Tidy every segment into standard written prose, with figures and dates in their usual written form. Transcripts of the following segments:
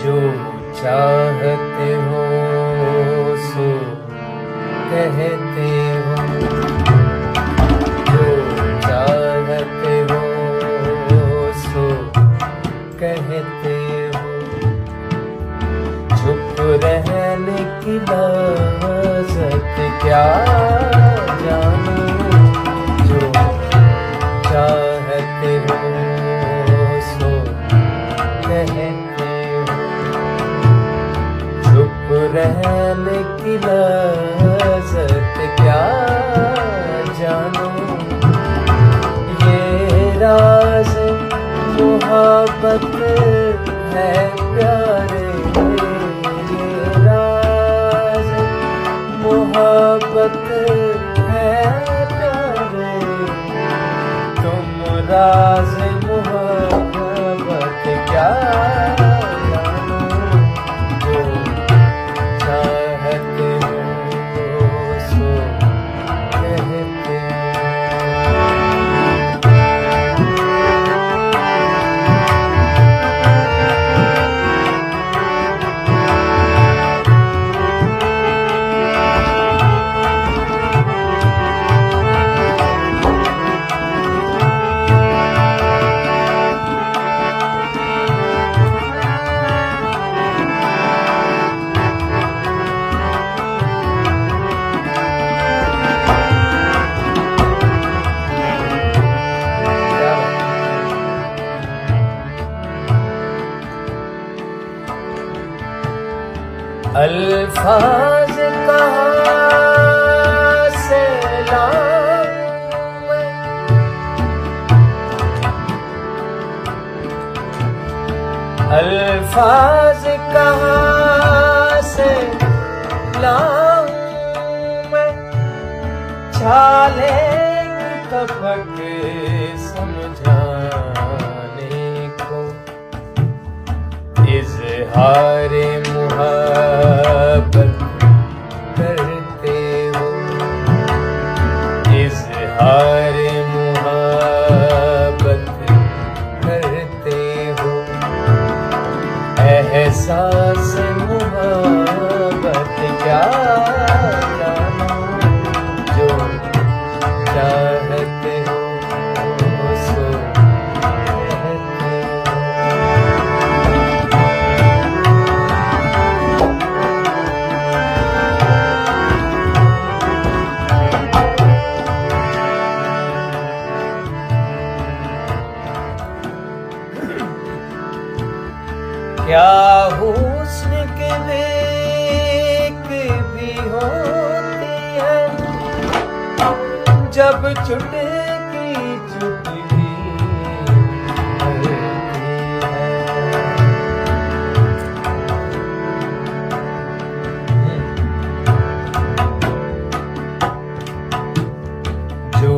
जो चाहते हो सो कहते हो, जो चाहते हो सो कहते हो। चुप रहने की लाज़त क्या जानो, जो चाहते हो सो कहते हो। चुप रहने की लाज़त क्या जानो, ये राज़ मोहब्बत है प्यारे, ये राज़ मोहब्बत है प्यारे। तुम राज़ मोहब्बत क्या जानो, जो चाहते हो सो कहते हो। अल्फाज कहाँ से लाऊं मैं, अल्फाज कहाँ से लाऊं मैं। छाले की तपक समझाने को, इज़हार मोहब्बत करते हो, इज़हार मोहब्बत करते हो। एहसास मोहब्बत क्या जानो, जो चाहते हो सो कहते हो। क्या हुस्न के देख भी होती है, जब चुटकी चुटकी होती है। जो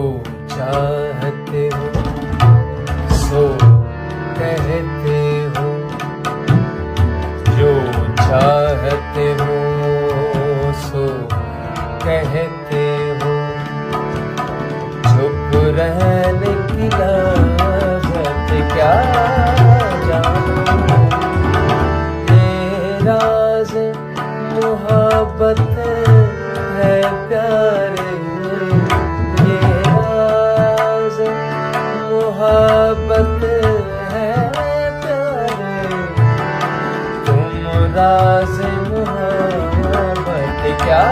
चाहते हो सो कहते हो, जो चाहते हो सो कहते हो। चुप रहने की लाज़त क्या जानो, ये राज़ मोहब्बत है प्यारे, ये राज़ मोहब्बत है प्यारे। राज़ मोहब्बत क्या